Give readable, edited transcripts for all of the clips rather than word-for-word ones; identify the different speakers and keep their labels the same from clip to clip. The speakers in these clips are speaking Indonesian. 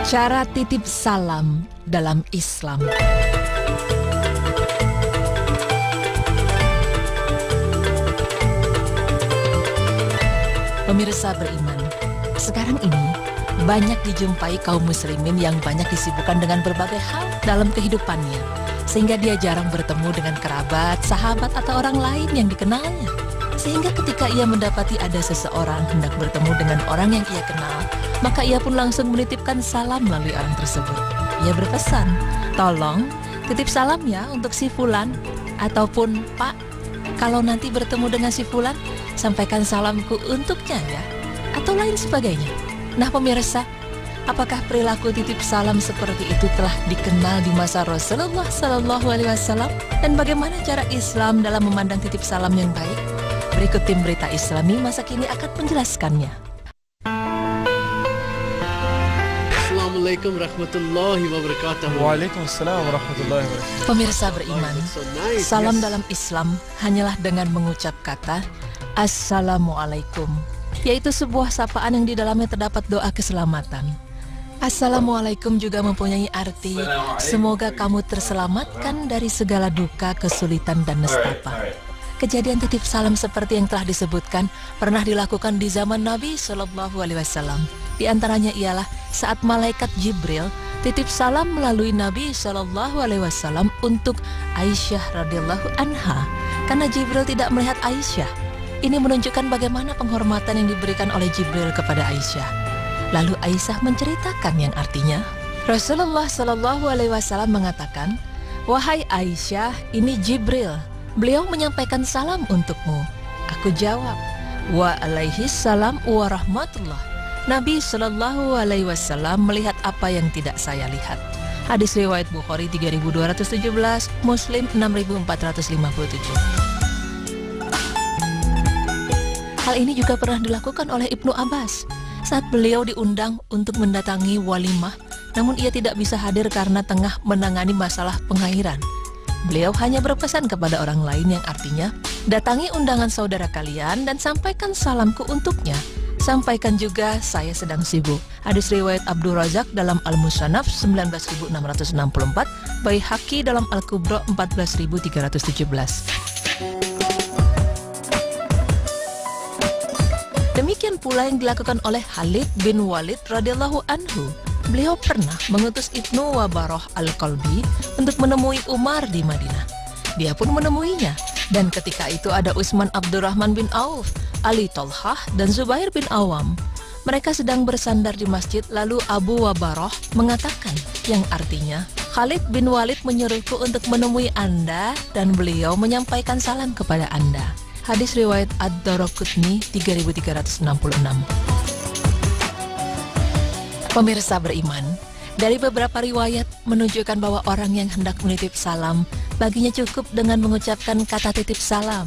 Speaker 1: Cara titip salam dalam Islam. Pemirsa beriman, sekarang ini banyak dijumpai kaum muslimin yang banyak disibukkan dengan berbagai hal dalam kehidupannya, sehingga dia jarang bertemu dengan kerabat, sahabat, atau orang lain yang dikenalnya. Sehingga ketika ia mendapati ada seseorang hendak bertemu dengan orang yang ia kenal, maka ia pun langsung menitipkan salam melalui orang tersebut. Ia berpesan, tolong titip salam ya untuk si Fulan, ataupun Pak, kalau nanti bertemu dengan si Fulan, sampaikan salamku untuknya ya, atau lain sebagainya. Nah pemirsa, apakah perilaku titip salam seperti itu telah dikenal di masa Rasulullah SAW? Dan bagaimana cara Islam dalam memandang titip salam yang baik? Berikut tim Berita Islami masa kini akan menjelaskannya.
Speaker 2: Assalamualaikum warahmatullahi wabarakatuh.
Speaker 3: Waalaikumsalam warahmatullahi wabarakatuh.
Speaker 1: Pemirsa beriman, salam dalam Islam hanyalah dengan mengucap kata Assalamualaikum, yaitu sebuah sapaan yang di dalamnya terdapat doa keselamatan. Assalamualaikum juga mempunyai arti semoga kamu terselamatkan dari segala duka, kesulitan, dan nestapa. Kejadian titip salam seperti yang telah disebutkan pernah dilakukan di zaman Nabi SAW. Di antaranya ialah saat malaikat Jibril titip salam melalui Nabi SAW untuk Aisyah radhiyallahu anha, karena Jibril tidak melihat Aisyah. Ini menunjukkan bagaimana penghormatan yang diberikan oleh Jibril kepada Aisyah. Lalu Aisyah menceritakan yang artinya, Rasulullah SAW mengatakan, "Wahai Aisyah, ini Jibril. Beliau menyampaikan salam untukmu." Aku jawab, "Waalaihissalam warahmatullah." Nabi SAW melihat apa yang tidak saya lihat. Hadis riwayat Bukhari 3217, Muslim 6457. Hal ini juga pernah dilakukan oleh Ibnu Abbas saat beliau diundang untuk mendatangi walimah, namun ia tidak bisa hadir karena tengah menangani masalah pengairan. Beliau hanya berpesan kepada orang lain yang artinya, datangi undangan saudara kalian dan sampaikan salamku untuknya. Sampaikan juga saya sedang sibuk. Hadis riwayat Abdul Razak dalam Al-Musannaf 19664, Baihaqi dalam Al-Kubra 14317. Demikian pula yang dilakukan oleh Khalid bin Walid radhiyallahu anhu. Beliau pernah mengutus Ibnu Wabaroh Al-Qalbi untuk menemui Umar di Madinah. Dia pun menemuinya, dan ketika itu ada Utsman Abdurrahman bin Auf, Ali Tolhah, dan Zubair bin Awam. Mereka sedang bersandar di masjid, lalu Abu Wabaroh mengatakan yang artinya, Khalid bin Walid menyuruhku untuk menemui Anda dan beliau menyampaikan salam kepada Anda. Hadis riwayat Ad-Daraqutni 3366. Pemirsa beriman, dari beberapa riwayat menunjukkan bahwa orang yang hendak menitip salam, baginya cukup dengan mengucapkan kata titip salam.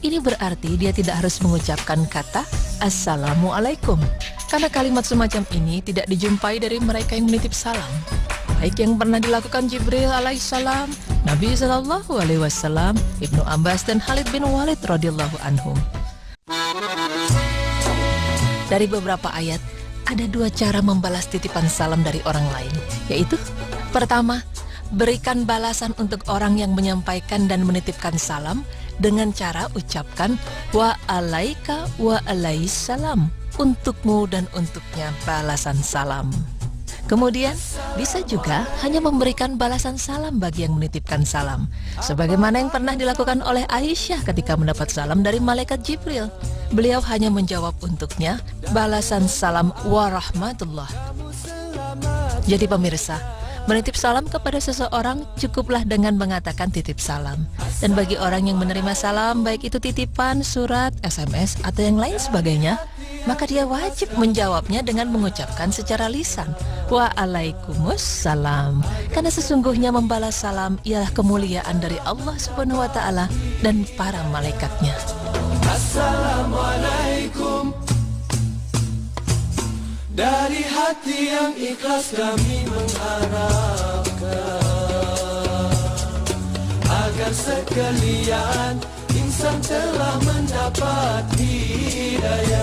Speaker 1: Ini berarti dia tidak harus mengucapkan kata Assalamualaikum, karena kalimat semacam ini tidak dijumpai dari mereka yang menitip salam, baik yang pernah dilakukan Jibril alaihissalam, Nabi SAW, Ibnu Abbas, dan Khalid bin Walid radhiyallahu anhum. Dari beberapa ayat, ada dua cara membalas titipan salam dari orang lain, yaitu pertama, berikan balasan untuk orang yang menyampaikan dan menitipkan salam dengan cara ucapkan wa alaika wa alaissalam, untukmu dan untuknya balasan salam. Kemudian bisa juga hanya memberikan balasan salam bagi yang menitipkan salam, sebagaimana yang pernah dilakukan oleh Aisyah ketika mendapat salam dari malaikat Jibril. Beliau hanya menjawab untuknya balasan salam warahmatullah. Jadi pemirsa, menitip salam kepada seseorang cukuplah dengan mengatakan titip salam. Dan bagi orang yang menerima salam, baik itu titipan, surat, SMS, atau yang lain sebagainya, maka dia wajib menjawabnya dengan mengucapkan secara lisan, Waalaikumsalam. Karena sesungguhnya membalas salam ialah kemuliaan dari Allah Subhanahu wa Ta'ala dan para malaikatnya.
Speaker 4: Assalamualaikum. Dari hati yang ikhlas kami mengharapkan agar sekalian insan telah mendapat hidayah.